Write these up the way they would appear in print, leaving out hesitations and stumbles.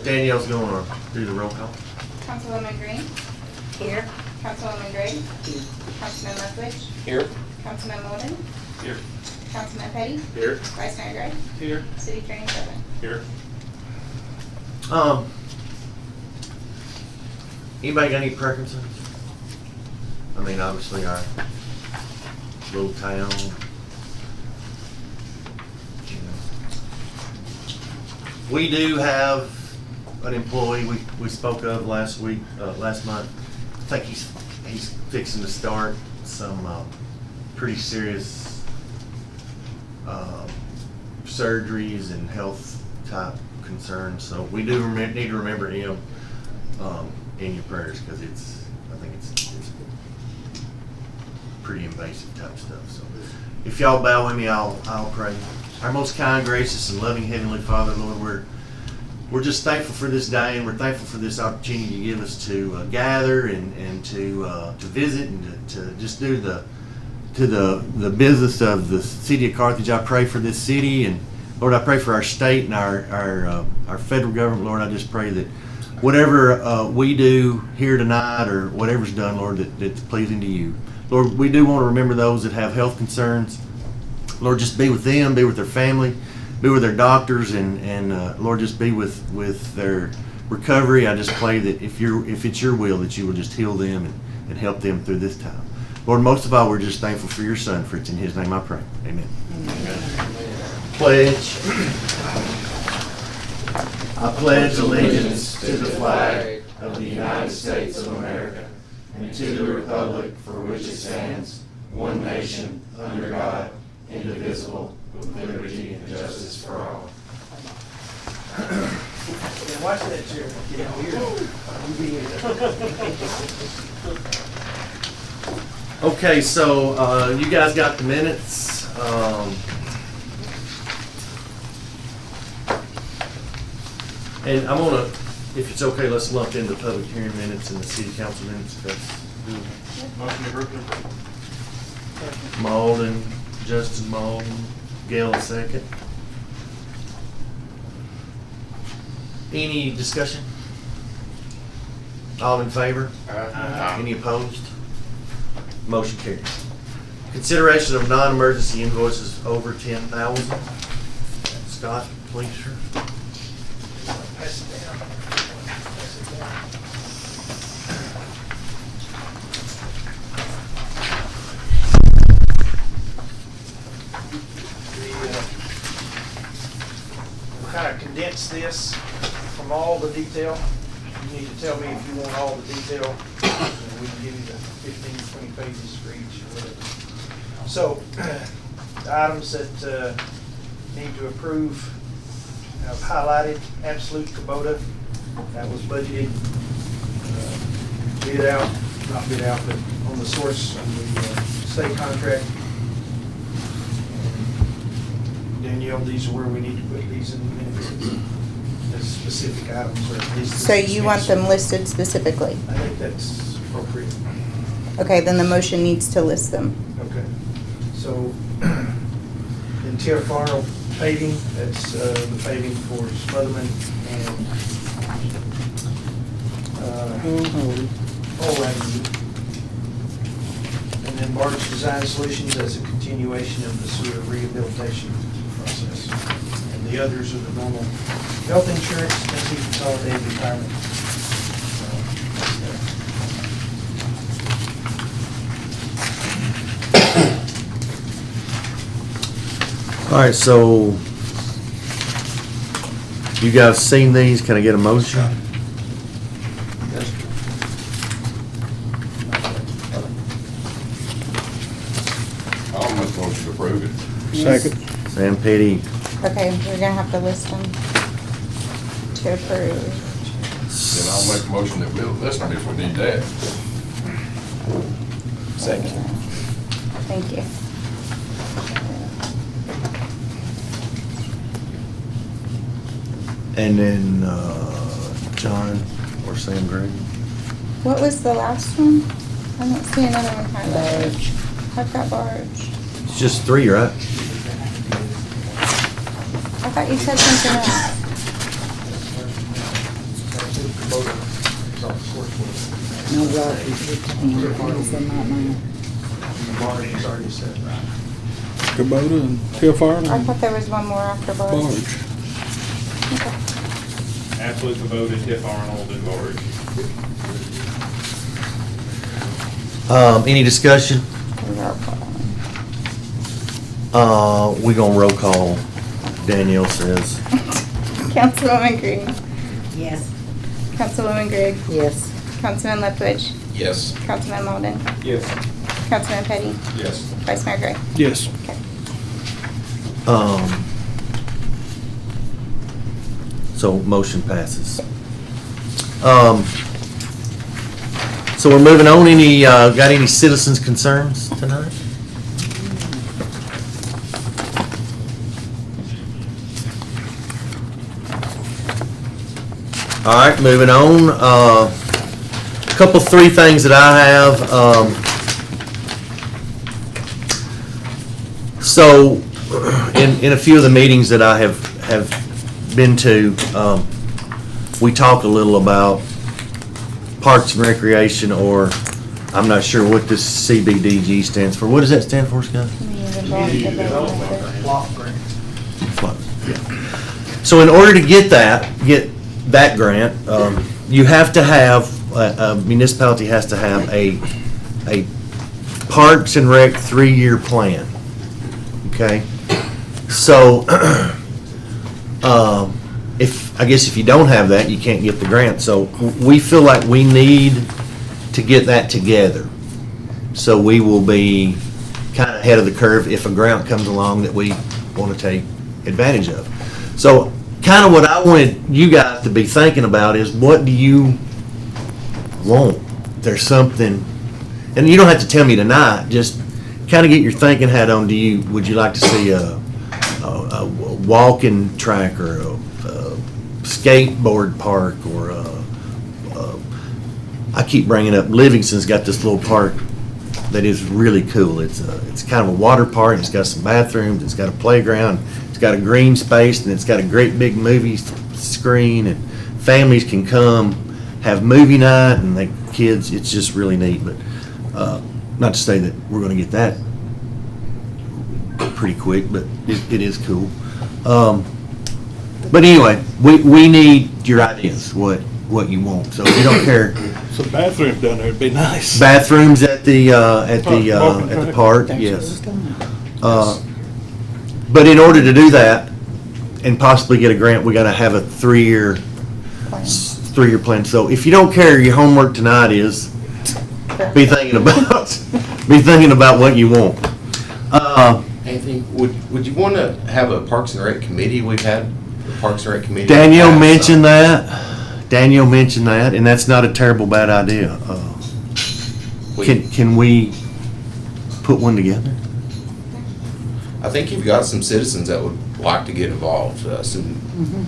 Danielle's going to do the roll call. Councilwoman Green? Here. Councilwoman Gray? Councilman Lethbridge? Here. Councilman Molden? Here. Councilman Petty? Here. Vice Mayor Gray? Here. City Attorney Sherman? Here. Anybody got any preferences? I mean, obviously our little town, you know. We do have an employee we spoke of last month. I think he's fixing to start some pretty serious surgeries and health type concerns. So we do need to remember him in your prayers, because I think it's pretty invasive type stuff. So if y'all bow with me, I'll pray. Our most kind, gracious, and loving Heavenly Father, Lord, we're just thankful for this day, and we're thankful for this opportunity you give us to gather and to visit and to just do the business of the city of Carthage. I pray for this city, and Lord, I pray for our state and our federal government. Lord, I just pray that whatever we do here tonight, or whatever's done, Lord, that's pleasing to you. Lord, we do want to remember those that have health concerns. Lord, just be with them, be with their family, be with their doctors, and Lord, just be with their recovery. I just pray that if it's your will, that you will just heal them and help them through this time. Lord, most of all, we're just thankful for your Son, for it's in his name I pray. Amen. Pledge. I pledge allegiance to the flag of the United States of America and to the republic for which it stands, one nation, under God, indivisible, with liberty and justice for all. Yeah, watch that chair. Get weird. Okay, so you guys got the minutes. And I'm gonna, if it's okay, let's lump in the public hearing minutes and the city council minutes. Motion approved. Malden, Justin Malden, Gail a second. Any discussion? All in favor? Any opposed? Motion carries. Consideration of non-emergency invoices over 10,000. Scott, please, sir. Pass it down. Pass it down. We'll kind of condense this from all the detail. You need to tell me if you want all the detail, and we can give you the 15, 20 pages for each or whatever. So, the items that need to approve, I've highlighted Absolute Kubota. That was budgeted, bid out, not bid out, but on the source on the state contract. Danielle, these are where we need to put these in the minutes. The specific items are listed. So you want them listed specifically? I think that's appropriate. Okay, then the motion needs to list them. Okay. So, in Tier Farnell paving, that's the paving for Smotherman and Pole Avenue. And then Barge Design Solutions as a continuation of the sewer rehabilitation process. And the others are the normal health insurance, Tennessee Consolidated Retirement. That's there. All right, so you guys seen these? Can I get a motion? I'll make a motion to approve it. Second. Sam Petty. Okay, we're gonna have to list them to approve. Then I'll make a motion that we'll list them if we need that. Second. Thank you. And then John or Sam Gray. What was the last one? I don't see another one highlighted. I've got Barge. It's just three, right? I thought you said something else. Right, it's in that now. Barney's already said, right? Kubota and Hillfire I and thought there was one more after Barge. Barge. Absolute Kubota, Tiff Arnold, and Barge. Any discussion? Roll call. We gonna roll call, Danielle says. Councilwoman Green. Yes. Councilwoman Gregg. Yes. Councilman Lepwich. Yes. Councilman Malden. Yes. Councilman Petty. Yes. Vice Mayor Gray. Yes. Okay. So motion passes. So we're moving on. Got any citizens' concerns tonight? All right, moving on. Three things that I have. So, in a few of the meetings that I have been to, we talk a little about Parks and Recreation, or I'm not sure what this CBDG stands for. What does that stand for, Scott? Community Development Block Grant. So in order to get that grant, you have to have, a municipality has to have a Parks and Rec 3-year plan. Okay? So, if you don't have that, you can't get the grant. So we feel like we need to get that together. So we will be kind of ahead of the curve if a grant comes along that we want to take advantage of. So kind of what I wanted you guys to be thinking about is, what do you want? There's something, and you don't have to tell me tonight, just kind of get your thinking hat on. Would you like to see a walking track, or a skateboard park, or I keep bringing up Livingston's got this little park that is really cool. It's kind of a water park. It's got some bathrooms. It's got a playground. It's got a green space, and it's got a great big movie screen, and families can come have movie night, and the kids. It's just really neat. But not to say that we're going to get that pretty quick, but it is cool. But anyway, we need your ideas, what you want. So if you don't care, Some bathrooms down there would be nice. bathrooms at the park, That's yes. what it's done. But in order to do that and possibly get a grant, we got to have a 3-year plan. So if you don't care, your homework tonight is be thinking about what you want. Anthony, would you want to have a Parks and Rec committee? We've had a Parks and Rec committee. Danielle mentioned that. And that's not a terrible bad idea. Can we put one together? I think you've got some citizens that would like to get involved. Some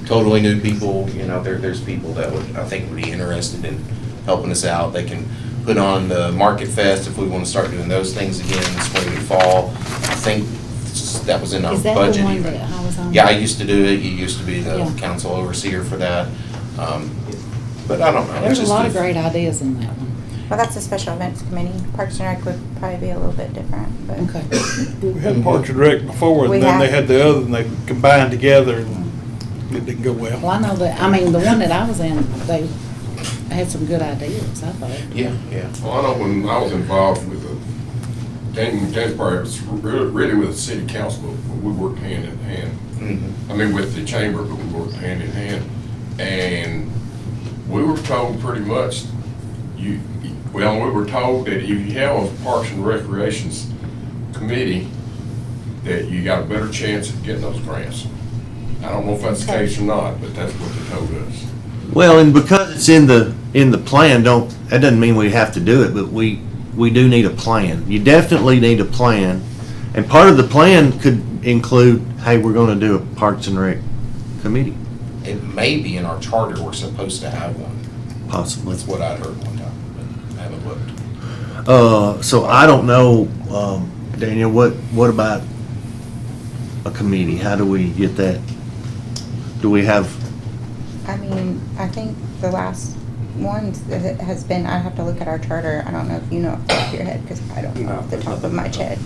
totally new people. There's people that I think would be interested in helping us out. They can put on the Market Fest if we want to start doing those things again, spring and fall. I think that was in our Is that budget. the one even. that I was on? Yeah, I used to do it. You used to be the Yeah. council overseer for that. But I don't know. There's It's a just lot of great ideas in that one. Well, that's a special events committee. Parks and Rec would probably be a little bit different, but. Okay. We had Parks and Rec before, We and then they have. had the other, and they combined together, and it didn't go well. Well, I know that, the one that I was in, they had some good ideas, I thought. Yeah. Well, I know when I was involved with James Park, it was really with the city council, but we worked hand in hand. Mhm. I mean, with the chamber, but we worked hand in hand. And we were told pretty much, we were told that if you have a Parks and Recreations committee, that you got a better chance of getting those grants. I don't know if that's the case or not, but that's what they told us. Well, and because it's in the plan, that doesn't mean we have to do it, but we do need a plan. You definitely need a plan, and part of the plan could include, hey, we're going to do a Parks and Rec committee, It may be in our charter, we're supposed to have one. possibly. That's what I'd heard one time, but I haven't looked. So I don't know, Daniel, what about a committee? How do we get that? Do we have, I mean, I think the last ones that has been, I have to look at our charter. I don't know if you know off the top of your head, because I don't know No, off the there's top of nothing my about head.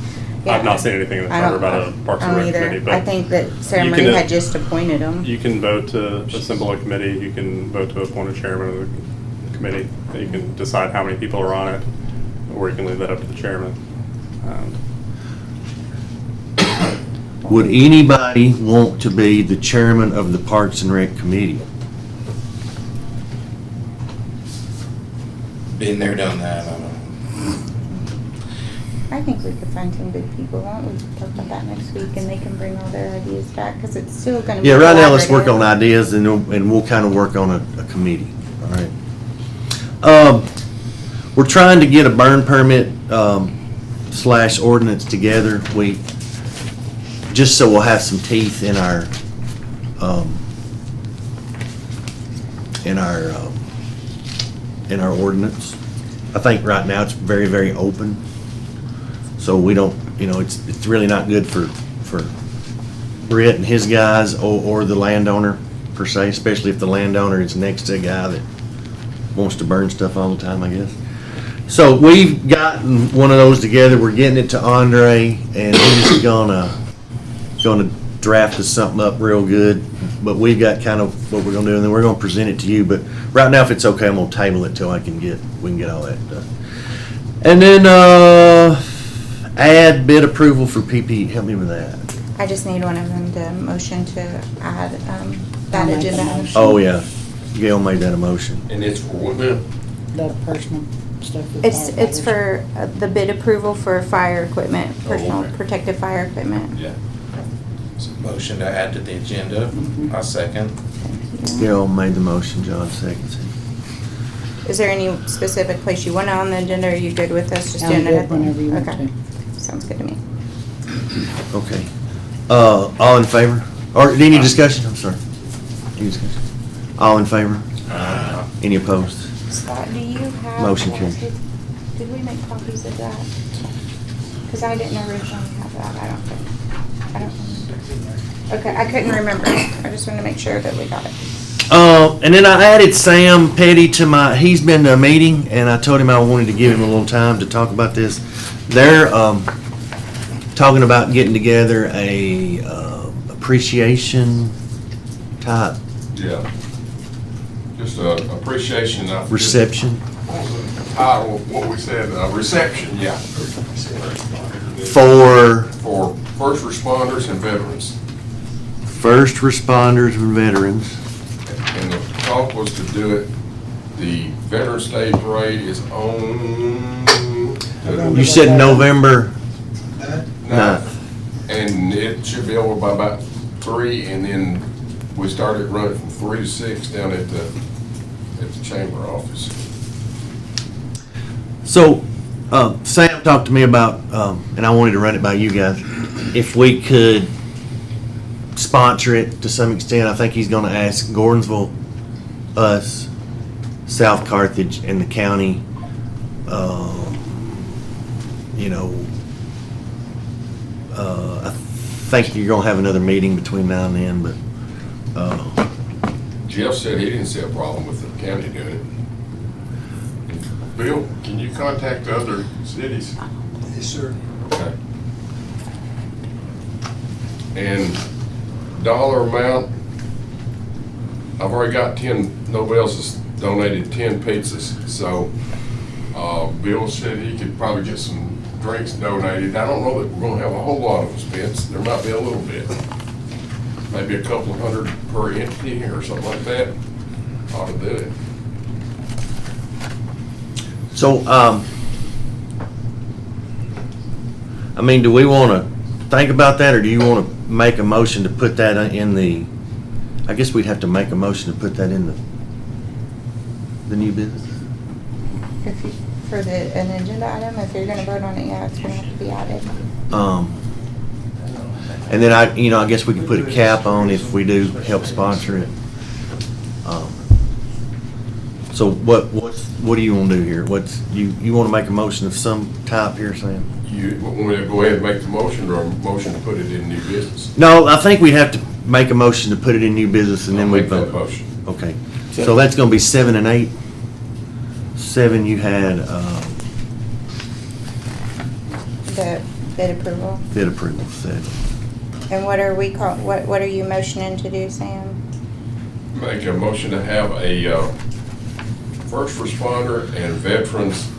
I've not seen anything in the I charter don't- about a Parks I and don't Rec either. committee, but. I think that Sarah you Marie can, had just appointed them. You can vote to assemble a committee, you can vote to appoint a chairman of the committee. You can decide how many people are on it, or you can leave that up to the chairman. Would anybody want to be the chairman of the Parks and Rec Committee? Been there, done that, I don't know. I think we could find some good people. Why don't we talk about that next week, and they can bring all their ideas back, because it's still gonna be. Yeah, right now, let's work on collaborative. ideas, and we'll kind of work on a committee, all right? We're trying to get a burn permit, slash ordinance together. Just so we'll have some teeth in our, in our ordinance. I think right now it's very, very open. So we don't, it's really not good for Britt and his guys or the landowner per se, especially if the landowner is next to a guy that wants to burn stuff all the time, I guess. So we've gotten one of those together. We're getting it to Andre, and he's gonna draft us something up real good. But we've got kind of what we're gonna do, and then we're gonna present it to you. But right now, if it's okay, I'm gonna table it till we can get all that done. And then add bid approval for PP. Help me with that. I just need one of them to motion to add, that I'll make agenda. the item. motion. Oh yeah, Gail made that a motion. And it's for what now? The personal stuff. with It's firefighters. for the bid approval for fire equipment, personal okay. protective fire equipment. Yeah. So motion to add to the agenda, I second. Gail made the motion. John seconds it. Is there any specific place you want it on the agenda, or are you good with us just I'm doing it? good at the- whenever you want Okay. to. Sounds good to me. Okay. All in favor? Or any discussion? I'm sorry. Any discussion? All in favor? Any opposed? Scott, do you have? Motion carried. Did we make copies of that? Because I didn't originally have that, I don't think. I don't remember. Okay, I couldn't remember. I just wanted to make sure that we got it. And then I added Sam Petty to he's been to a meeting, and I told him I wanted to give him a little time to talk about this. They're talking about getting together a appreciation type Yeah. Just appreciation. I forget reception the title, what we said, reception, yeah. for For first responders and veterans. first responders and veterans. And the talk was to do it, the Veterans Day Parade is on. You said November 9th. 9th. And it should be over by about 3, and then we started running from 3 to 6 down at the chamber office. So, Sam talked to me about, and I wanted to run it by you guys, if we could sponsor it to some extent. I think he's gonna ask Gordonsville, us, South Carthage, and the county, I think you're gonna have another meeting between now and then, but, Jeff said he didn't see a problem with the county doing it. Bill, can you contact the other cities? Yes, sir. Okay. And dollar amount, I've already got 10, nobody else has donated 10 pizzas, so, Bill said he could probably get some drinks donated. I don't know that we're gonna have a whole lot of them, Spence, there might be a little bit. Maybe a couple of hundred per entity or something like that, ought to do it. so, I mean, do we wanna think about that, or do you wanna make a motion to put that in the, I guess we'd have to make a motion to put that in the new business? If you, for an agenda item, if you're gonna vote on it, yeah, it's gonna have to be added. And then I guess we can put a cap on if we do help sponsor it. So what do you want to do here? You want to make a motion of some type here, Sam? You want me to go ahead and make the motion, or a motion to put it in new business? No, I think we'd have to make a motion to put it in new business and then I'll we make that vote. motion. Okay, so that's gonna be 7 and 8? 7, you had The bid approval. bid approval, 7. And what are we call, what are you motioning to do, Sam? Make a motion to have a first responder and veterans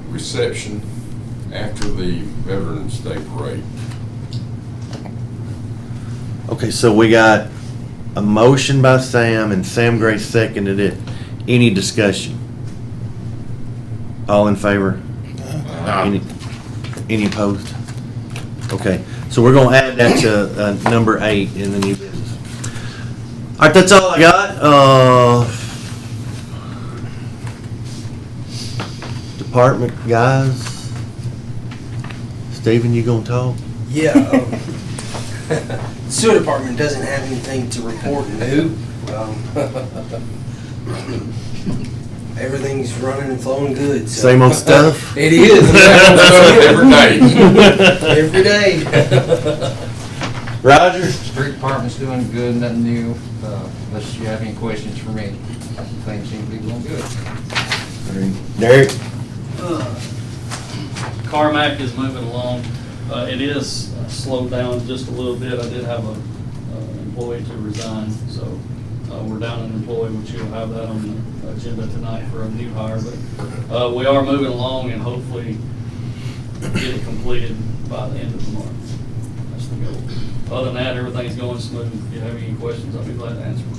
reception after the Veterans Day Parade. Okay, so we got a motion by Sam, and Sam Gray seconded it. Any discussion? All in favor? Any opposed? Okay, so we're gonna add that to number 8 in the new business. All right, that's all I got. Department guys, Stephen, you gonna talk? Yeah, sewer department doesn't have anything to report new. Everything's running and flowing good. So. Same old stuff? It is. Every day. Every day. Roger? Street department's doing good, nothing new, unless you have any questions for me. Things seem to be going good. Derek? Carmack is moving along. It is slowed down just a little bit. I did have a employee to resign, so we're down an employee, which you'll have that on the agenda tonight for a new hire. But we are moving along and hopefully get it completed by the end of the month. That's the goal. Other than that, everything's going smooth. If you have any questions, I'll be glad to answer them.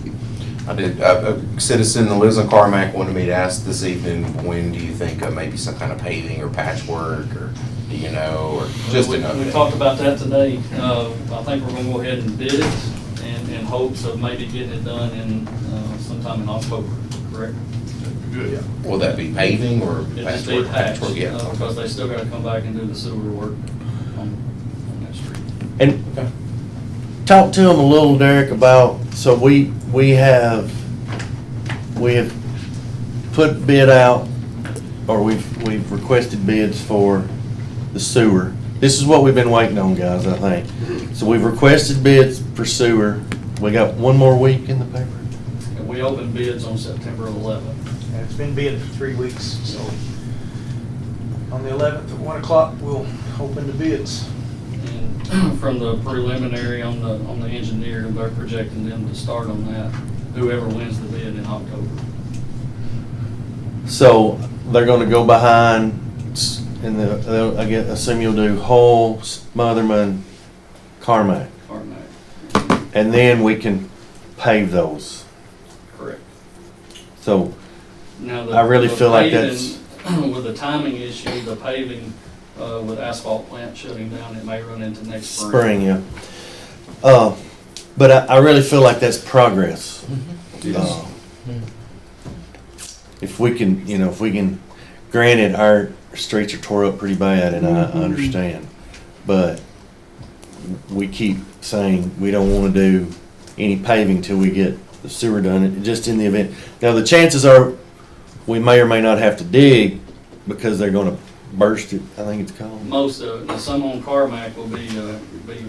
I did. A citizen that lives in Carmack wanted me to ask this evening, when do you think maybe some kind of paving or patchwork, or do you know, or just an update? We talked about that today. I think we're gonna go ahead and bid it in hopes of maybe getting it done in sometime in October, correct? Good. Will that be paving or It just be patchwork? patched, Yeah. because they still gotta come back and do the sewer work on that street. And talk to him a little, Derek, about, so we have put bid out, or we've requested bids for the sewer. This is what we've been waiting on, guys, I think. So we've requested bids for sewer. We got one more week in the paper. And we opened bids on September 11th. And it's been bid for 3 weeks, so on the 11th at 1 o'clock, we'll open the bids. And from the preliminary on the engineer, they're projecting them to start on that, whoever wins the bid in October. So they're gonna go behind, and I assume you'll do Hull, Smotherman, Carmack, Carmack, and then we can pave those. correct. So Now, I really the feel like paving, with the timing issue, the paving, with asphalt plant shutting down, it may run into next spring, yeah. But I really feel like that's progress. Yes. If we can, granted, our streets are tore up pretty bad, and I understand, but we keep saying we don't want to do any paving till we get the sewer done, just in the event. Now, the chances are we may or may not have to dig because they're gonna burst it, I think it's called. Most of it, some on Carmack will be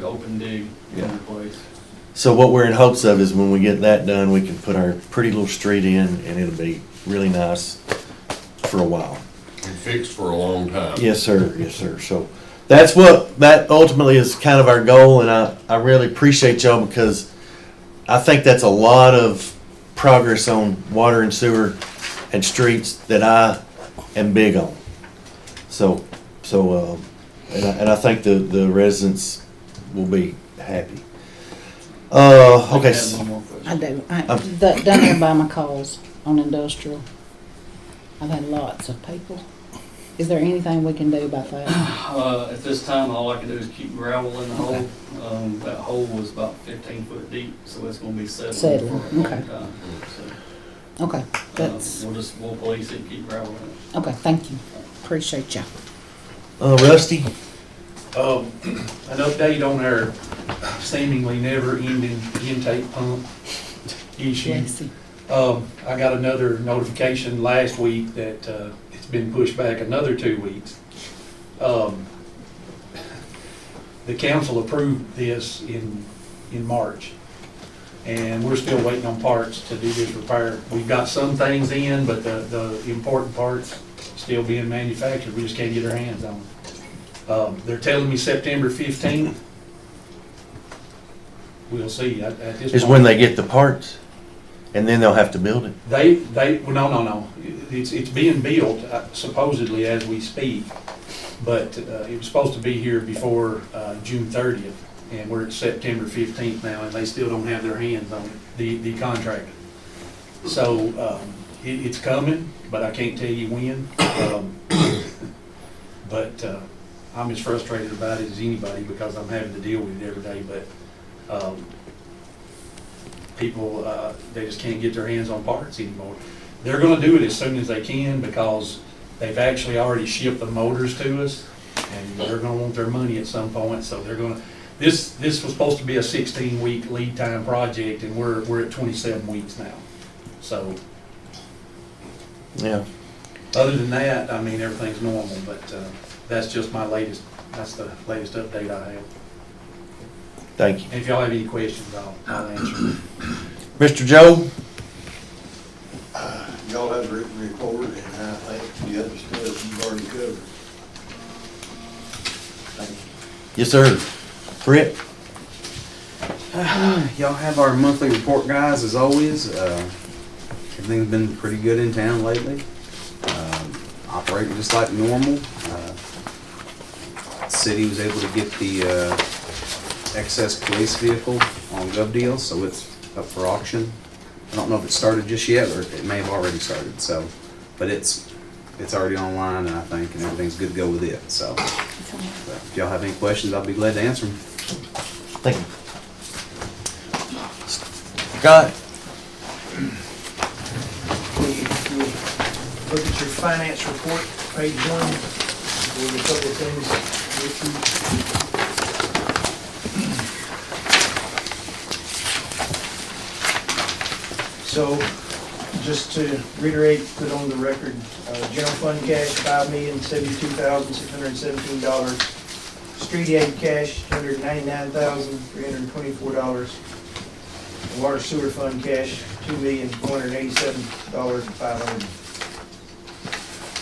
open dig in place. So what we're in hopes of is when we get that done, we can put our pretty little street in, and it'll be really nice for a while. And fixed for a long time. Yes, sir. Yes, sir. So that ultimately is kind of our goal, and I really appreciate y'all, because I think that's a lot of progress on water and sewer and streets that I am big on. So and I think the residents will be happy. Okay. I have one more question. I do. Down there by my calls on industrial, I've had lots of people. Is there anything we can do about that? At this time, all I can do is keep gravel in the hole. That hole was about 15 foot deep, so it's gonna be settling Settling, for a long okay. time. So, Okay, that's, we'll police it and keep gravel in it. okay, thank you. Appreciate you. Rusty. An update on our seemingly never-ending intake pump issue. Yes. I got another notification last week that it's been pushed back another 2 weeks. The council approved this in March. and we're still waiting on parts to do this repair. We've got some things in, but the important parts still being manufactured, we just can't get our hands on them. They're telling me September 15th. We'll see. At this Is point, when they get the parts, and then they'll have to build it. well, no. It's being built supposedly as we speak, but it was supposed to be here before June 30th, and we're at September 15th now, and they still don't have their hands on it, the contractor. So it's coming, but I can't tell you when. But I'm as frustrated about it as anybody because I'm having to deal with it every day. But people, they just can't get their hands on parts anymore. They're going to do it as soon as they can because they've actually already shipped the motors to us, and they're going to want their money at some point. So they're going to. This was supposed to be a 16-week lead time project, and we're at 27 weeks now. So Yeah. other than that, I mean, everything's normal. But that's just my latest. That's the latest update I have. Thank you. And if y'all have any questions, I'll answer. Mr. Joe? Y'all have a written report, and I think the other stuff you've already covered. Thank you. Yes, sir. Britt? Y'all have our monthly report, guys, as always. Everything's been pretty good in town lately. Operating just like normal. City was able to get the excess police vehicle on GovDeals, so it's up for auction. I don't know if it started just yet, or it may have already started. So, but it's already online, and I think, and everything's good to go with it. So, if y'all have any questions, I'll be glad to answer them. Thank you. Scott? If you'll look at your finance report, page 1, there's a couple of things with you. So, just to reiterate, put on the record, general fund cash, $5,072,617. Street aid cash, $299,324. Water sewer fund cash, $2,487,500.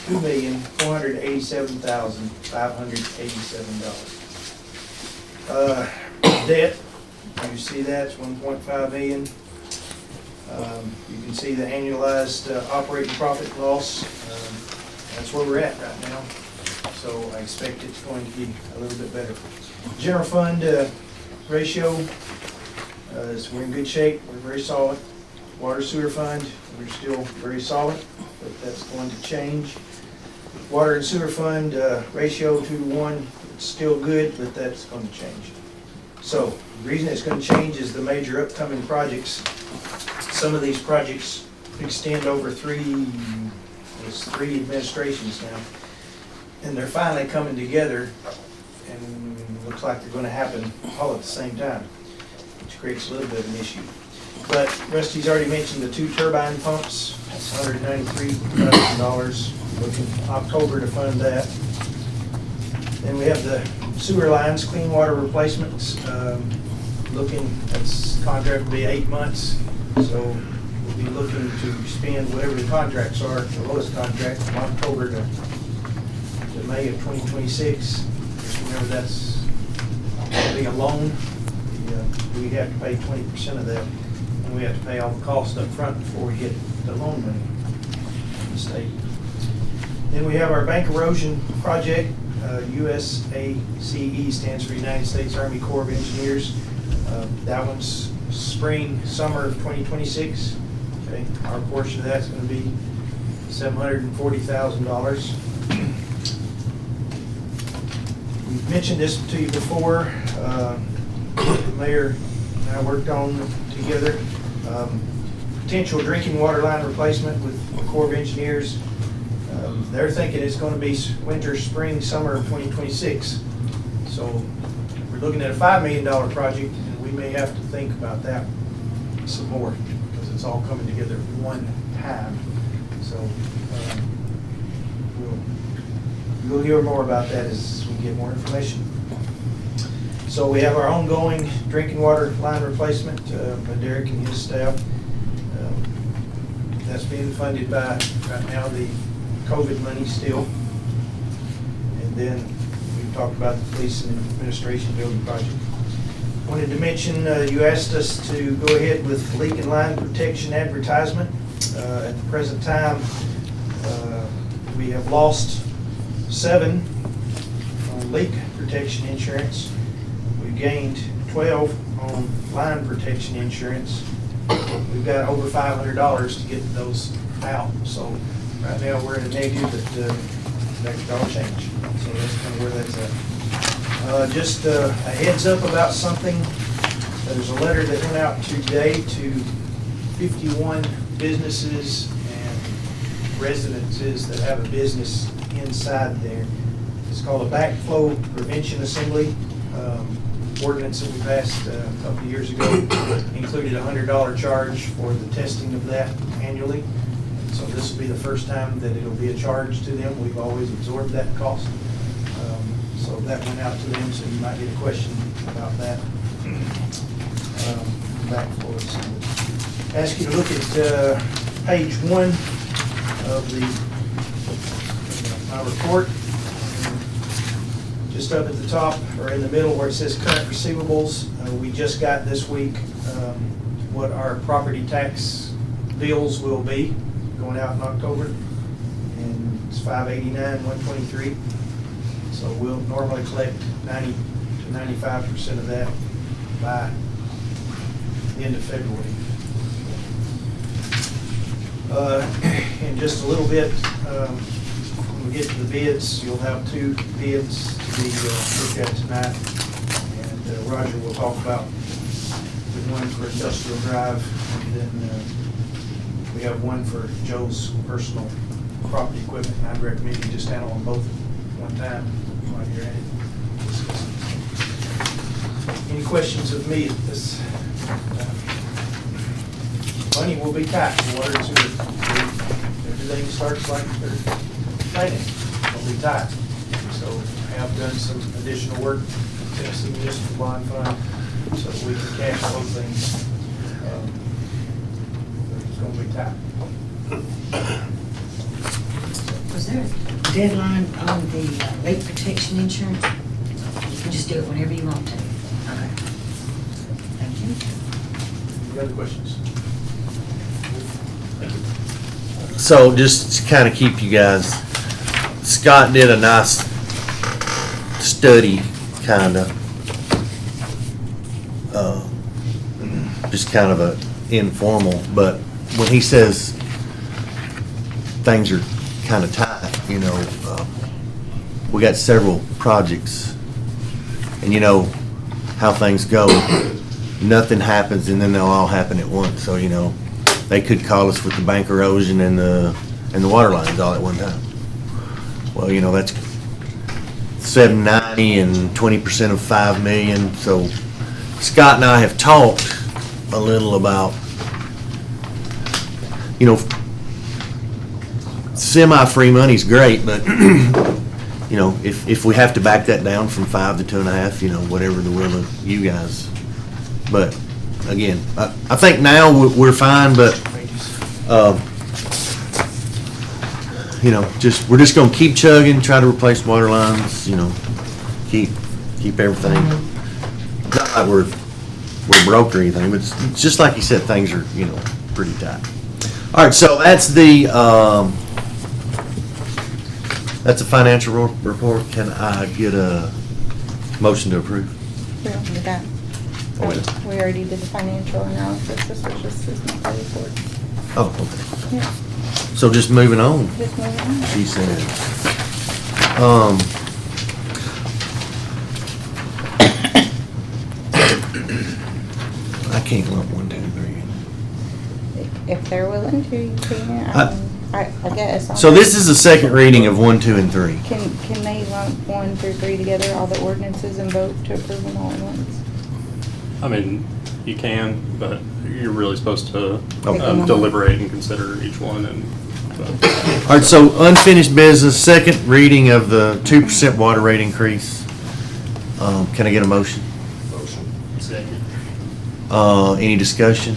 $2,487,587. Debt, you see that, it's $1.5 million. You can see the annualized operating profit loss. That's where we're at right now. So I expect it's going to be a little bit better. General fund ratio, we're in good shape. We're very solid. Water sewer fund, we're still very solid, but that's going to change. Water and sewer fund ratio 2-to-1, it's still good, but that's going to change. So the reason it's going to change is the major upcoming projects. Some of these projects extend over three administrations now, and they're finally coming together, and looks like they're going to happen all at the same time, which creates a little bit of an issue. But Rusty's already mentioned the 2 turbine pumps. That's $193,000. Looking October to fund that. Then we have the sewer lines, clean water replacements. That's contract will be 8 months. So we'll be looking to spend whatever the contracts are, the lowest contract from October to May of 2026. Just remember that's going to be a loan. We have to pay 20% of that, and we have to pay all the costs up front before we get the loan money from the state. Then we have our bank erosion project. USACE stands for United States Army Corps of Engineers. That one's spring, summer of 2026. Okay, our portion of that's going to be $740,000. We've mentioned this to you before. The mayor and I worked on together. Potential drinking water line replacement with the Corps of Engineers. They're thinking it's going to be winter, spring, summer of 2026. So we're looking at a $5 million project, and we may have to think about that some more because it's all coming together at one time. So we'll hear more about that as we get more information. So we have our ongoing drinking water line replacement by Derek and his staff. That's being funded by, right now, the COVID money still. And then we talked about the police and administration building project. Wanted to mention, you asked us to go ahead with leak and line protection advertisement. At the present time, we have lost 7 on leak protection insurance. We gained 12 on line protection insurance. We've got over $500 to get those out. So right now we're in a negative, but that could all change. So that's kind of where that's at. Just a heads up about something. There's a letter that went out today to 51 businesses and residences that have a business inside there. It's called a backflow prevention assembly. Ordinance that we passed a couple of years ago included a $100 charge for the testing of that annually. So this will be the first time that it'll be a charge to them. We've always absorbed that cost. So that went out to them, so you might get a question about that. Backflow assembly. Ask you to look at page 1 of my report. Just up at the top, or in the middle where it says current receivables, we just got this week what our property tax bills will be going out in October. And it's $589,123. So we'll normally collect 90 to 95% of that by the end of February. In just a little bit, when we get to the bids, you'll have 2 bids to be looked at tonight. And Roger will talk about the one for Industrial Drive, and then we have one for Joe's personal property equipment. And I'd recommend you just handle them both at one time while you're at it. Any questions of me at this? Money will be tight for water and sewer. Everything starts like they're planning. It'll be tight. So I have done some additional work with Tennessee Municipal Bond Fund so that we can cash flow things. It's going to be tight. Was there a deadline on the leak protection insurance? You can just do it whenever you want to. Okay. Thank you. Any other questions? Thank you. So just to kind of keep you guys, Scott did a nice study, kind of, just kind of a informal, but when he says things are kind of tight, you know, we got several projects, and you know how things go. Nothing happens, and then they'll all happen at once. So you know, they could call us with the bank erosion and the water lines all at one time. Well, you know, that's $790 and 20% of $5 million. So Scott and I have talked a little about, you know, semi-free money's great, but you know, if we have to back that down from 5 to 2.5, you know, whatever the will of you guys. But again, I think now we're fine, but you know, we're just gonna keep chugging, try to replace water lines, you know, keep everything. Not like we're broke or anything, but it's just like you said, things are, you know, pretty tight. All right, so that's the financial report. Can I get a motion to approve? We don't do that. Oh, wait. We already did the financial analysis. This was just his monthly report. Oh, okay. Yeah, So just moving on, just moving on. she said. I can't lump 1, 2, 3. If they're willing to, you can. I guess. So this is the second reading of 1, 2, and 3. Can they lump 1 through 3 together, all the ordinances, and vote to approve them all at once? I mean, you can, but you're really supposed to Okay. deliberate and consider each one and. All right, so unfinished business, second reading of the 2% water rate increase. Can I get a motion? Any discussion?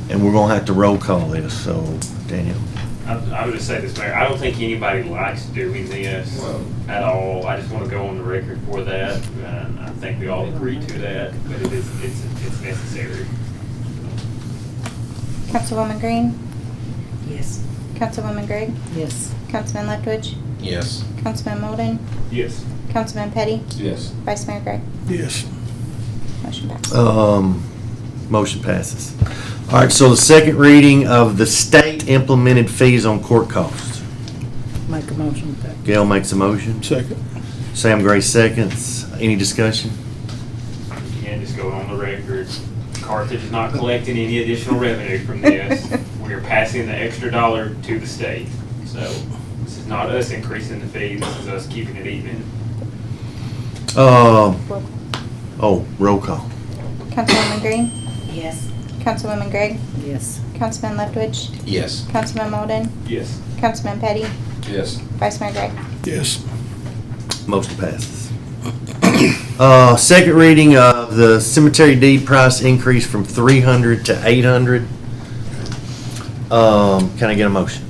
And we're gonna have to roll call this, so Daniel. I would just say this, Mayor, I don't think anybody likes doing this at all. I just want to go on the record for that, and I think we all agree to that, but it's necessary. Councilwoman Green? Yes. Councilwoman Gregg? Yes. Councilman Leftwich? Yes. Councilman Molden, Yes. Councilman Petty? Yes. Vice Mayor Gray? Yes. Motion passed. Motion passes. All right, so the second reading of the state implemented fees on court costs. Make a motion with that. Gail makes a motion. Second. Sam Gray seconds. Any discussion? Again, just go on the record. Carthage is not collecting any additional revenue from this. We are passing the extra dollar to the state. So this is not us increasing the fee, this is us keeping it even. Oh, roll call. Councilwoman Green? Yes. Councilwoman Gregg? Yes. Councilman Leftwich? Yes. Councilman Molden, Yes. Councilman Petty? Yes. Vice Mayor Gray? Yes. Motion passes. Second reading of the cemetery deed price increase from 300 to 800. Can I get a motion?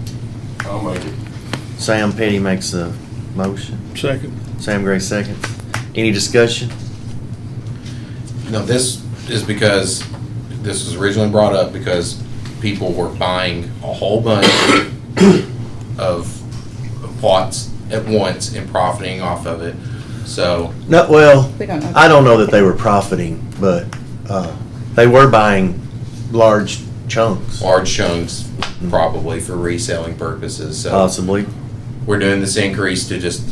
I'll make it. Sam Petty makes a motion. Second. Sam Gray seconds. Any discussion? No, this is because this was originally brought up because people were buying a whole bunch of plots at once and profiting off of it. So, No, well, We don't know. I don't know that they were profiting, but they were buying large chunks, large chunks probably for reselling purposes. So possibly. we're doing this increase to just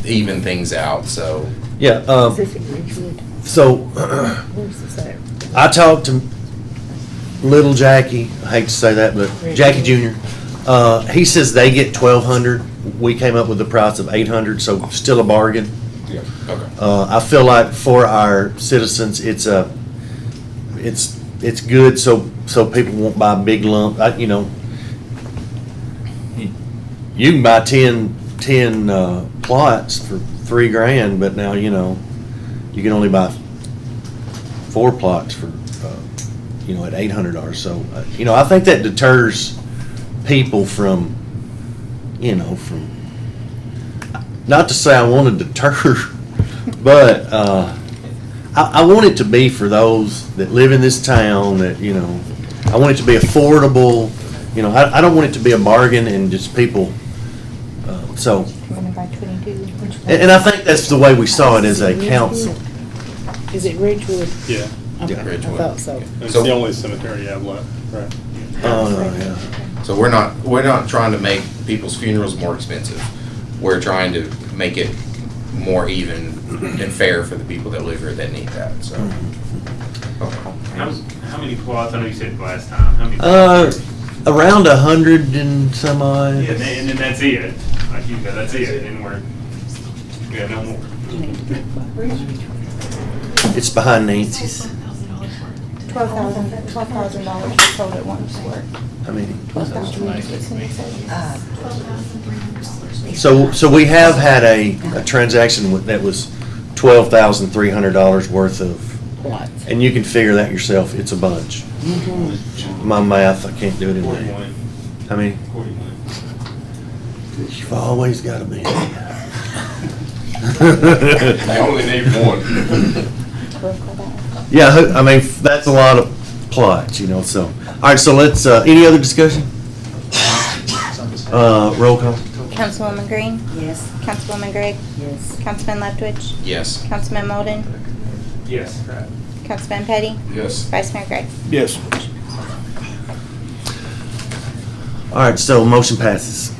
even things out. So Yeah. Is this in Ridgewood? So Where's this at? I talked to Little Jackie. I hate to say that, but Jackie Jr. He says they get 1,200. We came up with the price of 800, so still a bargain. yeah, okay. I feel like for our citizens, it's good, so people won't buy a big lump. You can buy 10 plots for $3,000, but now you can only buy 4 plots for at $800. So I think that deters people from not to say I want to deter, but I want it to be for those that live in this town that, I want it to be affordable. I don't want it to be a bargain and just people, so. I'm gonna buy 22. And I think that's the way we saw it as a council. Is it Ridgewood? Yeah. Okay, Yeah, I Ridgewood. thought so. It's So- the only cemetery you have left, right? Yeah. So we're not trying to make people's funerals more expensive. We're trying to make it more even and fair for the people that live here that need that. So, okay. How many plots, I know you said last time, how many? Around 100 and some odd. And then that's it, like you said, that's it, and we have no more. It's behind Nancy's. $12,000 sold at once for. I mean, 12,000. so we have had a transaction that was $12,300 worth of, Lots. and you can figure that yourself. It's a bunch. My math, I can't do it in there. 41. I mean, 41. you've always got to be. They only need one. Yeah, I mean, that's a lot of plots, so. All right, so let's, any other discussion? Roll call. Councilwoman Green? Yes. Councilwoman Gregg? Yes. Councilman Leftwich? Yes. Councilman Molden, Yes. Councilman Petty? Yes. Vice Mayor Gray? Yes. All right, so motion passes.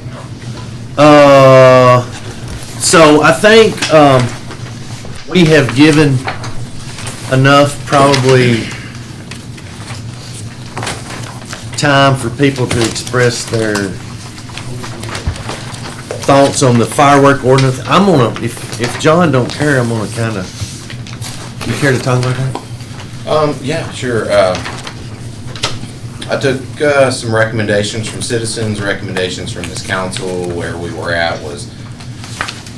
So I think we have given enough probably time for people to express their thoughts on the firework ordinance. I'm gonna, if John don't care, I'm gonna kind of, you care to talk about that? Yeah, sure. I took some recommendations from citizens, recommendations from this council. Where we were at was,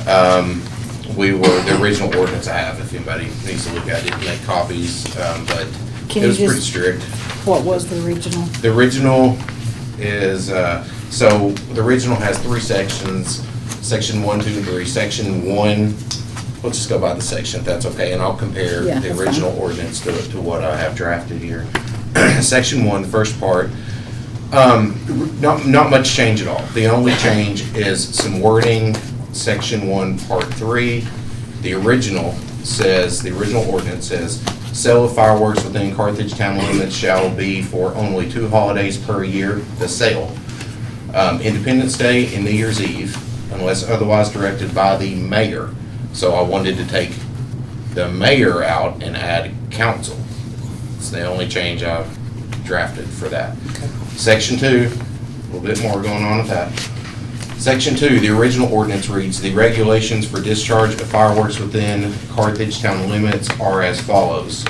the original ordinance I have, if anybody needs to look at it, make copies, but Can It you was pretty just, strict. what was the original? The original is, so the original has 3 sections, section 1, 2, and 3. Section 1, let's just go by the section if that's okay, and I'll compare Yeah, the that's original fine. ordinance to what I have drafted here. Section 1, the first part, not much change at all. The only change is some wording, section 1, part 3. The original ordinance says, sale of fireworks within Carthage town limits shall be for only 2 holidays per year, the sale. Independence Day and New Year's Eve, unless otherwise directed by the mayor. So I wanted to take the mayor out and add council. It's the only change I've drafted for that. Section 2, a little bit more going on with that. Section 2, the original ordinance reads, the regulations for discharge of fireworks within Carthage town limits are as follows.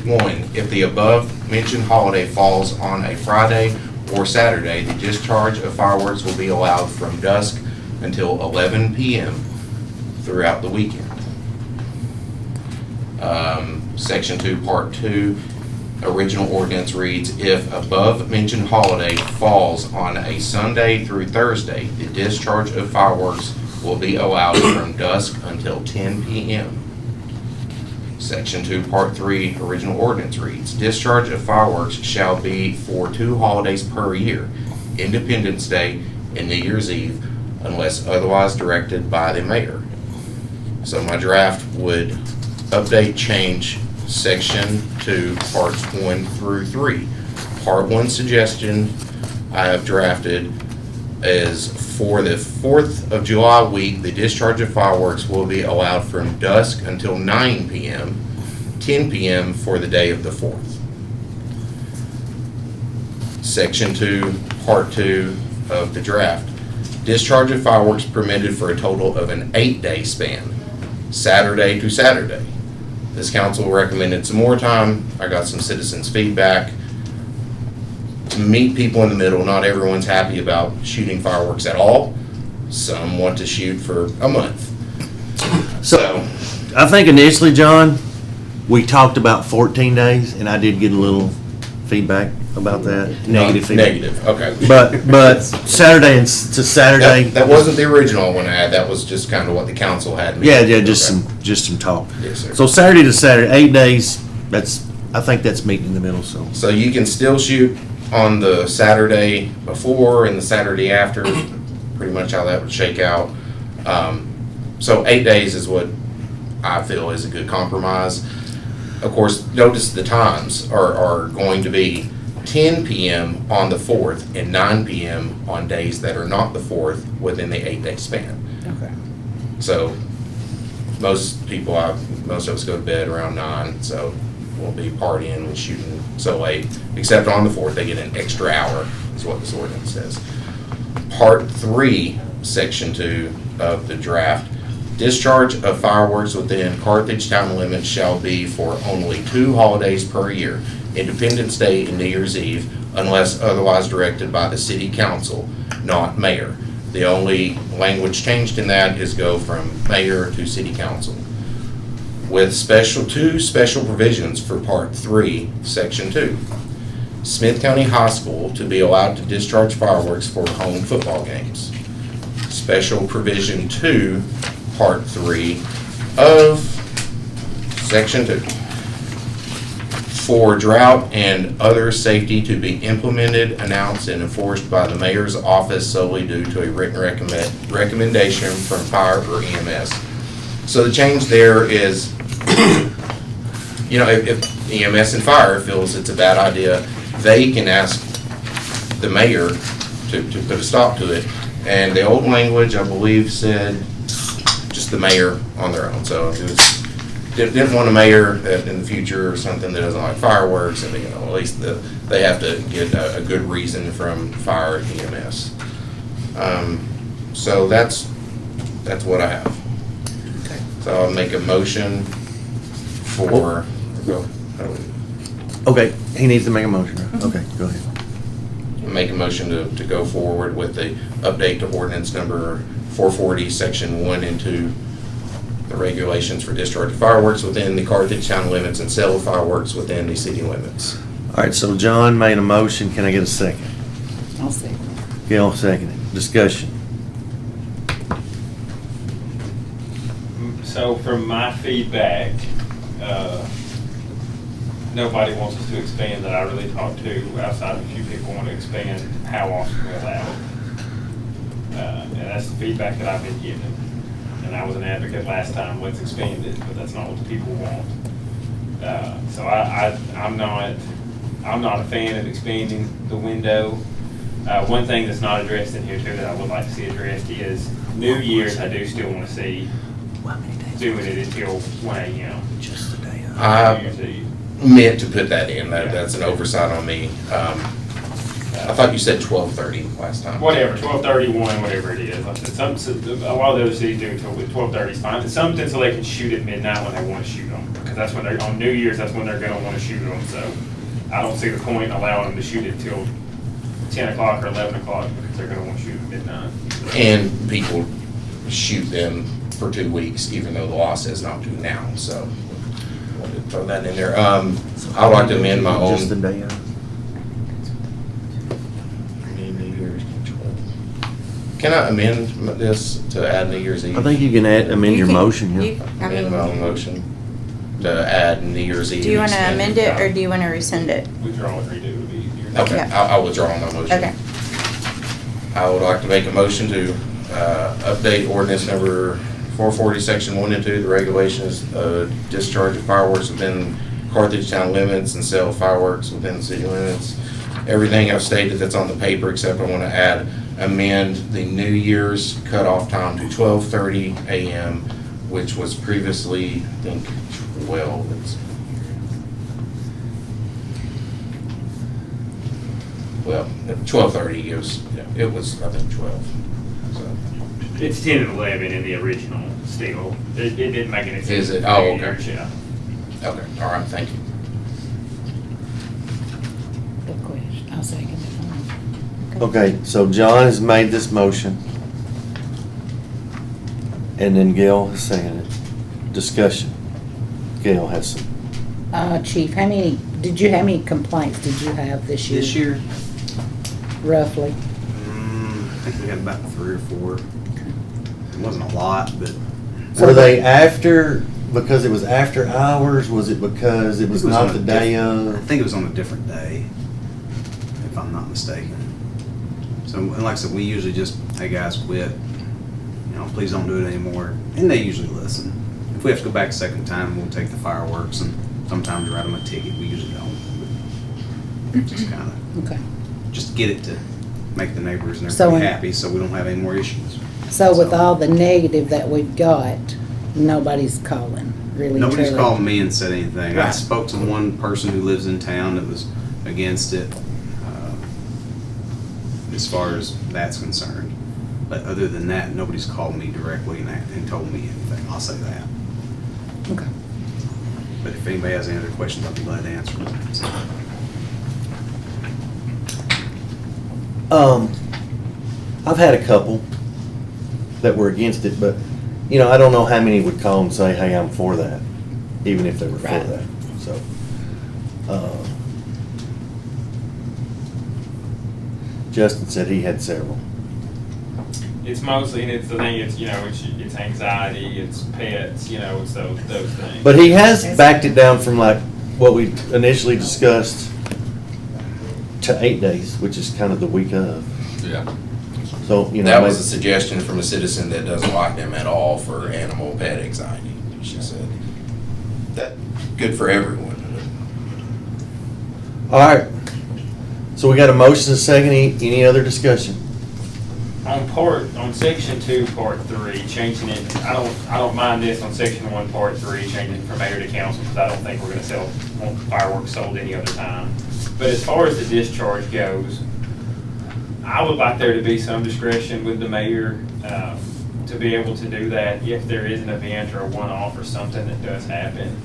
1, if the above mentioned holiday falls on a Friday or Saturday, the discharge of fireworks will be allowed from dusk until 11 p.m. throughout the weekend. Section 2, Part 2, original ordinance reads, if above mentioned holiday falls on a Sunday through Thursday, the discharge of fireworks will be allowed from dusk until 10 p.m. Section 2, Part 3, original ordinance reads, discharge of fireworks shall be for 2 holidays per year, Independence Day and New Year's Eve, unless otherwise directed by the mayor. So my draft would update, change Section 2, Parts 1 through 3. Part 1 suggestion I have drafted is for the 4th of July week, the discharge of fireworks will be allowed from dusk until 9 p.m., 10 p.m. for the day of the 4th. Section 2, Part 2 of the draft. Discharge of fireworks permitted for a total of an 8-day span, Saturday to Saturday. This council recommended some more time. I got some citizens' feedback. To meet people in the middle, not everyone's happy about shooting fireworks at all. Some want to shoot for a month. So, I think initially, John, we talked about 14 days, and I did get a little feedback about that. Negative feedback. Negative, okay. But Saturday and to Saturday. That wasn't the original one I had. That was just kind of what the council had. Yeah, just some talk. Yes, sir. So Saturday to Saturday, 8 days. I think that's meeting in the middle. So you can still shoot on the Saturday before and the Saturday after. Pretty much how that would shake out. So 8 days is what I feel is a good compromise. Of course, notice the times are going to be 10 p.m. on the 4th and 9 p.m. on days that are not the 4th within the 8-day span. Okay. So most of us go to bed around 9, so we'll be partying and shooting so late. Except on the 4th, they get an extra hour, is what this ordinance says. Part 3, Section 2 of the draft. Discharge of fireworks within Carthage town limits shall be for only 2 holidays per year, Independence Day and New Year's Eve, unless otherwise directed by the city council, not mayor. The only language changed in that is go from mayor to city council. With two special provisions for Part 3, Section 2. Smith County High School to be allowed to discharge fireworks for home football games. Special provision 2, Part 3 of Section 2. For drought and other safety to be implemented, announced, and enforced by the mayor's office solely due to a written recommendation from fire or EMS. So the change there is, if EMS and fire feels it's a bad idea, they can ask the mayor to put a stop to it. And the old language, I believe, said just the mayor on their own. So it was, didn't want a mayor that in the future or something that doesn't like fireworks, and at least they have to get a good reason from fire and EMS. So that's what I have. Okay. So I'll make a motion for. Okay, he needs to make a motion. Right? Okay, go ahead. Make a motion to go forward with the update to ordinance number 440, section 1 and 2, the the regulations for discharge of fireworks within the Carthage town limits and sale of fireworks within the city limits. All right, so John made a motion. Can I get a second? I'll see. Gail seconded. Discussion. So from my feedback, nobody wants us to expand that I really talked to, outside of a few people want to expand how often we allow it. And that's the feedback that I've been given. And I was an advocate last time, let's expand it, but that's not what the people want. So I'm not a fan of expanding the window. One thing that's not addressed in here too that I would like to see addressed is New Year's. I do still want to see doing it until 1 a.m. Just a day. I New Year's Eve. meant to put that in. That's an oversight on me. I thought you said 12:30 last time. Whatever, 12:31, whatever it is. Like I said, a lot of the other cities do until 12:30 is fine. It's something so they can shoot at midnight when they want to shoot them. Because that's when they're, on New Year's, that's when they're going to want to shoot them. So I don't see the point in allowing them to shoot it till 10 o'clock or 11 o'clock because they're going to want to shoot at midnight. And people shoot them for 2 weeks, even though the law says not to now, so wanted to throw that in there. I'd like to amend my own. Just a day out. Can I amend this to add New Year's Eve? I think you can amend your motion, yeah. Amend my own motion to add New Year's Eve. Do you want to extended amend it time. or do you want to rescind it? Withdraw and redo would be easier. Okay, Yeah. I'll withdraw my motion. Okay. I would like to make a motion to update ordinance number 440, section 1 and 2, the regulations, discharge of fireworks within Carthage town limits and sale of fireworks within the city limits. Everything I've stated that's on the paper, except I want to amend the New Year's cutoff time to 12:30 a.m., which was previously, I think, 12. Well, 12:30, it was, I think, 12. So. It's 10 and 11 in the original still. It didn't make any sense. Is it? Oh, okay. Yeah. Okay, all right, thank you. Good question. I'll second it. Okay, so John has made this motion. And then Gail has seconded it. Discussion. Gail has some. Chief, how many complaints did you have this year? This year, Roughly. I think we had about 3 or 4. It wasn't a lot, but. Were they after, because it was after hours? Was it because it was I think not on the a day I of? think it was on a different day, if I'm not mistaken. So, and like I said, we usually just, hey guys, quit. You know, please don't do it anymore. And they usually listen. If we have to go back a second time, we'll take the fireworks and sometimes write them a ticket. We usually don't. But just kind of, Okay. just get it to make the neighbors and So everybody in- happy so we don't have any more issues. So with all the negative that we've got, nobody's calling, really. Nobody's truly. called me and said anything. I Right. spoke to one person who lives in town that was against it, as far as that's concerned. But other than that, nobody's called me directly and told me anything. I'll say that. Okay. But if anybody has any other questions, I'll be glad to answer them. So, I've had a couple that were against it, but, you know, I don't know how many would call and say, hey, I'm for that, even if they were for Right. that, so. Justin said he had several. It's mostly, and it's the thing, it's, you know, it's anxiety, it's pets, you know, it's those things. But he has backed it down from like what we initially discussed to 8 days, which is kind of the week of. Yeah. So, you know. That was a maybe- suggestion from a citizen that doesn't like them at all for animal pet anxiety. She said, that, good for everyone. All right. So we got a motion and a second. Any other discussion? On section 2, part 3, changing it, I don't mind this on section 1, part 3, changing it from mayor to council, because I don't think we're gonna want fireworks sold any other time. But as far as the discharge goes, I would like there to be some discretion with the mayor, to be able to do that if there is an event or a one-off or something that does happen.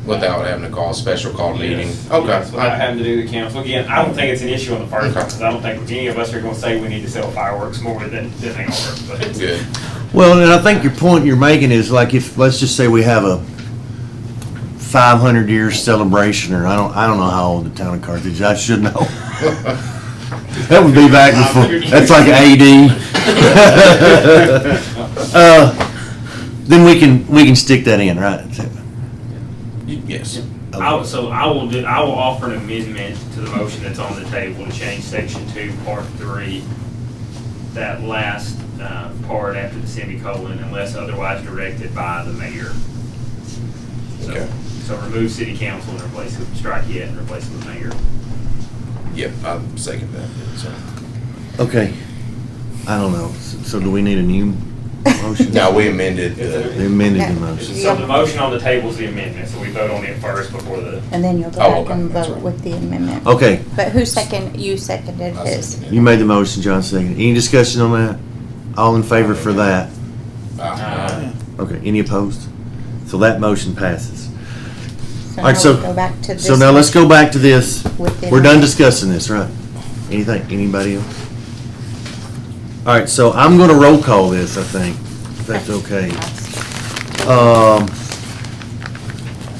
Without having to call a special call meeting. Yes, Okay. yes, without having to do the council. Again, I don't think it's an issue on the first one, Okay. because I don't think any of us are gonna say we need to sell fireworks more than they are, but. Good. Well, and I think your point you're making is like if, let's just say we have a 500-year celebration, or I don't know how old the town of Carthage, I should know. That would be back before, that's like AD. Then we can stick that in, right? Yes. I will offer an amendment to the motion that's on the table to change section 2, part 3, that last part after the semicolon, unless otherwise directed by the mayor. Okay. So remove city council and replace it, strike it and replace it with mayor. Yep, I second that. So. Okay. I don't know. So do we need a new motion? No, we amended. We amended the motion. So the motion on the table is the amendment, so we vote on it first before the. And then you'll go Oh, back okay, and that's vote right. with the amendment. Okay. But you seconded I his. seconded it. You made the motion, John seconded. Any discussion on that? All in favor for that? Okay. Any opposed? So that motion passes. So All right, now so, we go back to this. so now let's go back to this. With the We're done amendment. discussing this, right? Anybody else? All right, so I'm gonna roll call this, I think, if that's okay.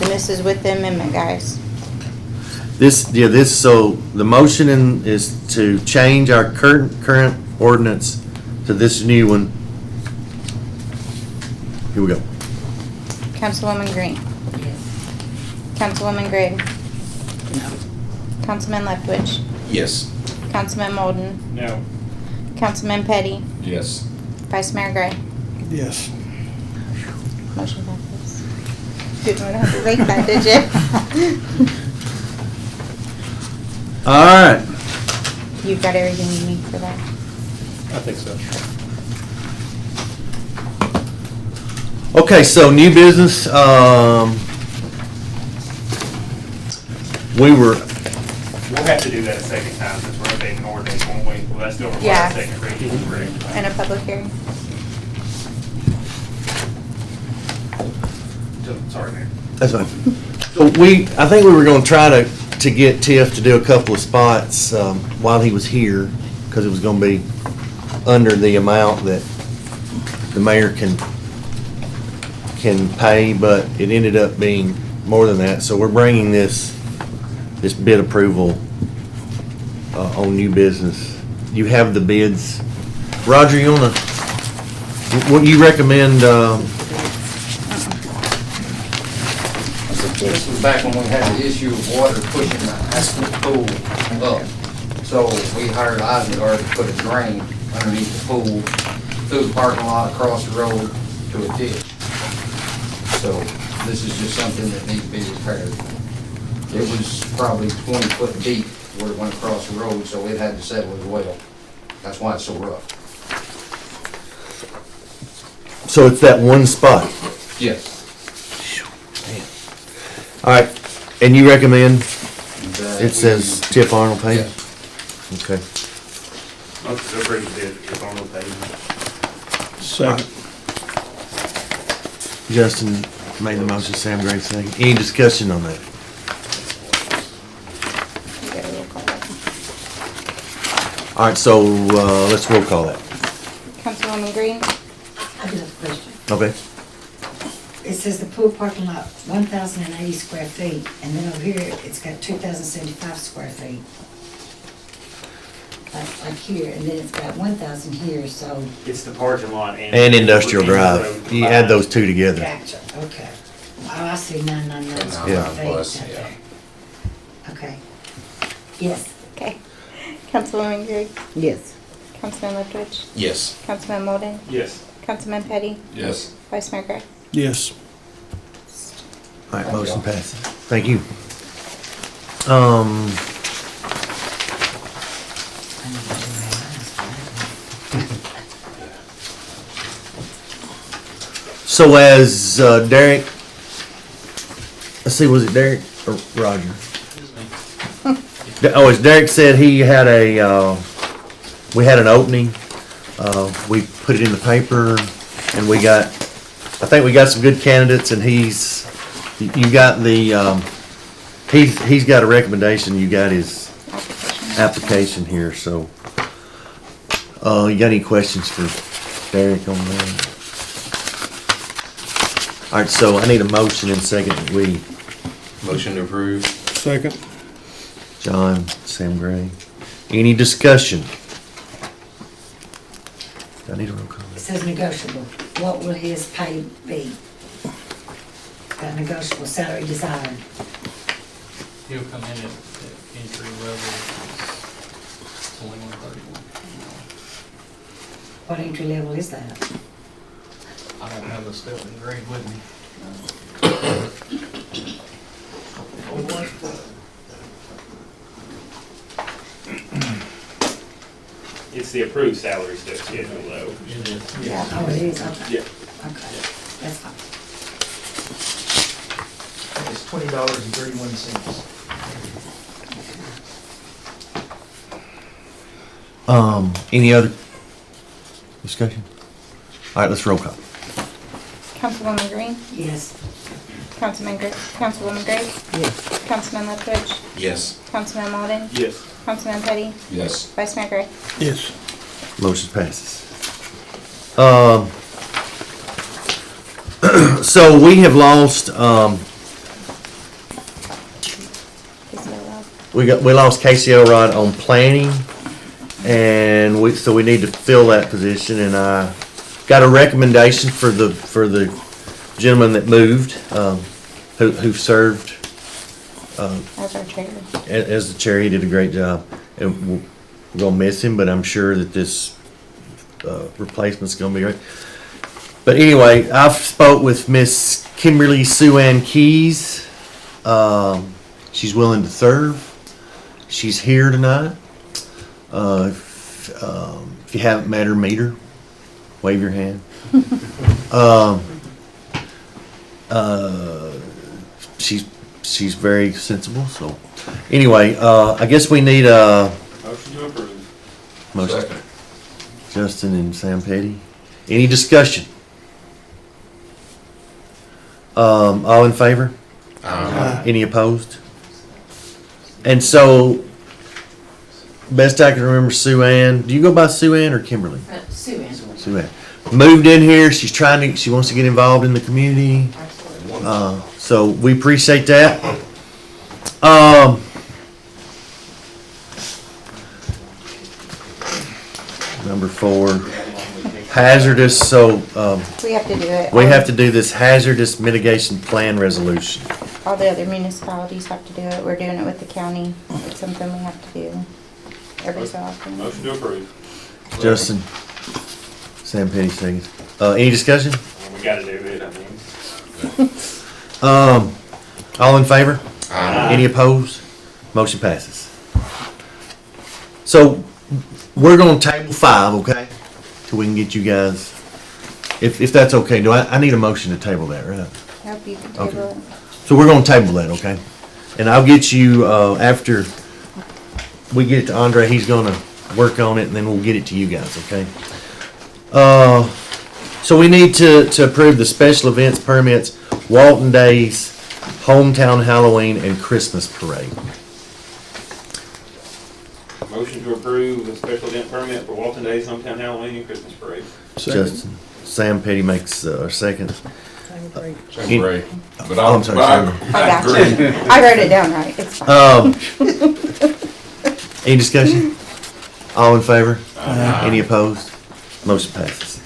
And this is with the amendment, guys. So the motion is to change our current ordinance to this new one. Here we go. Councilwoman Green. Yes. Councilwoman Gregg. No. Councilman Leftwich. Yes. Councilman Molden. No. Councilman Petty. Yes. Vice Mayor Gray. Yes. Motion passes. Didn't want to have to rate that, did you? All right. You've got everything you need for that. I think so. Okay, so new business, We'll have to do that a second time since we're updating the ordinance, won't we? Will that still require Yeah. a second reading? Correct. In a public hearing. Sorry, Mayor. that's fine. So I think we were gonna try to get Tiff to do a couple of spots, while he was here, because it was gonna be under the amount that the mayor can pay, but it ended up being more than that. So we're bringing this bid approval on new business. You have the bids. Roger, what you recommend, This was back when we had the issue of water pushing the asphalt pool up. So we hired Isengard to put a drain underneath the pool, through the parking lot, across the road to a ditch. So this is just something that needs to be repaired. It was probably 20 foot deep where it went across the road, so it had to settle as well. That's why it's so rough. so it's that one spot. Yes. All right, and you recommend, That it says Tiff Arnold pay? Yes. Okay. Most of the bid is on the page. Second. Justin made the motion, Sam Gray second. Any discussion on that? Okay, roll call. All right, so, let's roll call that. Councilwoman Green. I do have a question. Okay. It says the pool parking lot, 1,080 square feet, and then over here, it's got 2,075 square feet. Like here, and then it's got 1,000 here, so, It's the parking lot and. And Industrial and the Drive. road You add those two together. gotcha, okay. Oh, I see 999 square Yeah. feet up there. Okay. Yes. Okay. Councilwoman Gregg. Yes. Councilman Leftwich. Yes. Councilman Molden. Yes. Councilman Petty. Yes. Vice Mayor Gray. Yes. All right, motion passes. Thank you. So as Derek, let's see, was it Derek or Roger? Oh, as Derek said, he had we had an opening. We put it in the paper and I think we got some good candidates, and he's got a recommendation. You got his application here, so, you got any questions for Derek on that? All right, so I need a motion and second that we, Motion to approve. Second. John, Sam Gray. Any discussion? Do I need a roll call? It says negotiable. What will his pay be? Got negotiable salary desired. He'll come in at entry level, it's only 131. What entry level is that? I don't have a step and grade with me. It's the approved salary step schedule though. It is. Yeah. Oh, it is, okay. Yeah. Okay, that's fine. It's $20.31. Any other discussion? All right, let's roll call. Councilwoman Green? Yes. Councilwoman Gray? Yes. Councilman Lethbridge? Yes. Councilman Malden? Yes. Councilman Petty? Yes. Vice Mayor Gray? Yes. Motion passes. So we have lost, we lost Casey Elrod on planning, and so we need to fill that position, and I got a recommendation for the gentleman that moved, who served, As our chair. as the chair. He did a great job, and we're gonna miss him, but I'm sure that this replacement's gonna be great. But anyway, I've spoke with Miss Kimberly Sue Ann Keys. She's willing to serve. She's here tonight. If you haven't met her, meet her. Wave your hand. She's very sensible. So anyway, I guess we need a Motion to approve. motion. Second. Justin and Sam Petty. Any discussion? All in favor? Any opposed? And so, best I can remember, Sue Ann. Do you go by Sue Ann or Kimberly? Sue Ann. Sue Ann. Moved in here. She wants to get involved in the community. So we appreciate that. Number 4, hazardous. So We have to do it. we have to do this hazardous mitigation plan resolution. All the other municipalities have to do it. We're doing it with the county. It's something we have to do every so often. Motion to approve. Justin, Sam Petty seconds. Any discussion? We gotta do it, I mean. All in favor? Any opposed? Motion passes. So we're gonna table 5, okay? Till we can get you guys, if that's okay. I need a motion to table that, right? Hope you can Okay. table it. So we're gonna table that, okay? And I'll get you, after we get it to Andre, he's gonna work on it, and then we'll get it to you guys, okay? So we need to approve the special events permits, Walton Days, Hometown Halloween, and Christmas Parade. Motion to approve the special event permit for Walton Days, Hometown Halloween, and Christmas Parade. Justin, Sam Petty makes, second. Same Ray. But I'm sorry, Sam. I got you. I wrote it down right. It's fine. Any discussion? All in favor? Any opposed? Motion passes.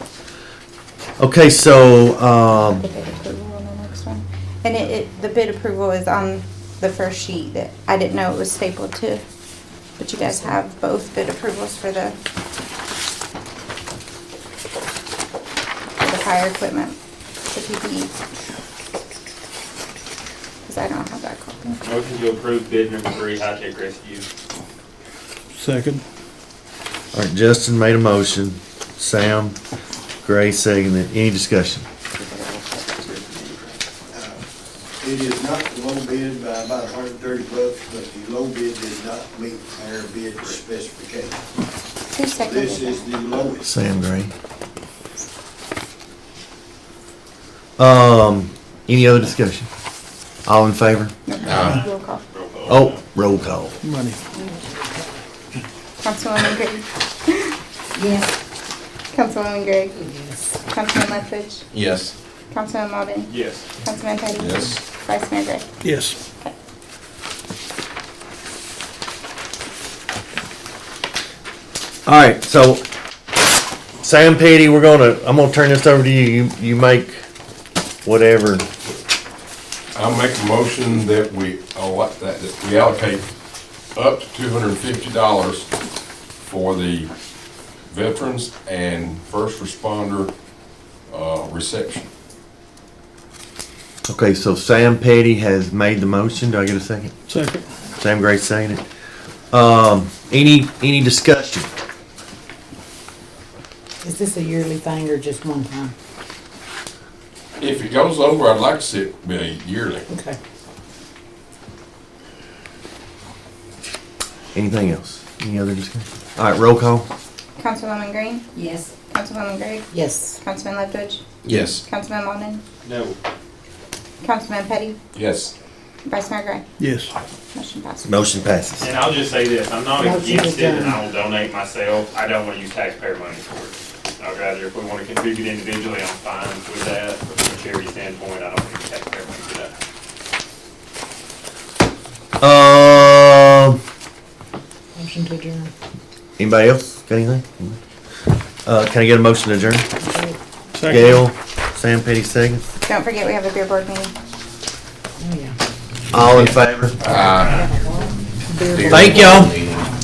Okay, so, The bid approval on the next one. And the bid approval is on the first sheet that I didn't know it was stapled to. But you guys have both bid approvals for the fire equipment, the PPE. Because I don't have that copy. Motion to approve bid number 3, High Tech Rescue. Second. all right, Justin made a motion. Sam, Gray seconded. Any discussion? It is not the low bid by about $130, but the low bid did not meet our bid specification. Who seconded This is it? the lowest. Sam Gray. Any other discussion? All in favor? Roll call. Oh, roll call. Money. Councilwoman Gray. Yes. Councilwoman Gray. Councilman Lethbridge. Yes. Councilman Martin? Yes. Councilman Petty? Yes. Vice Mayor Gray? Yes. All right, so Sam Petty, I'm gonna turn this over to you. You make whatever. I'll make a motion that we allocate up to $250 for the veterans and first responder reception. Okay, so Sam Petty has made the motion. Do I get a second? Second. Sam Gray seconded. Any discussion? Is this a yearly thing or just one time? If it goes over, I'd like to see it be yearly. Okay. Anything else? Any other discussion? All right, roll call. Councilwoman Green? Yes. Councilwoman Gregg? Yes. Councilman Ledford? Yes. Councilman Martin? No. Councilman Petty? Yes. Vice Mayor Gray? Yes. Motion passes. Motion passes. And I'll just say this, I'm not Motion against it, and adjourned. I will donate myself. I don't want to use taxpayer money for it. I'd rather, if we want to contribute individually, I'm fine with that, but from a charity standpoint, I don't want to use taxpayer money for that. Motion to adjourn. Anybody else got anything? Can I get a motion to adjourn? Second. Gail, Sam Petty seconds. Don't forget, we have a beer board meeting. Oh, yeah. All in favor? Beer Thank y'all.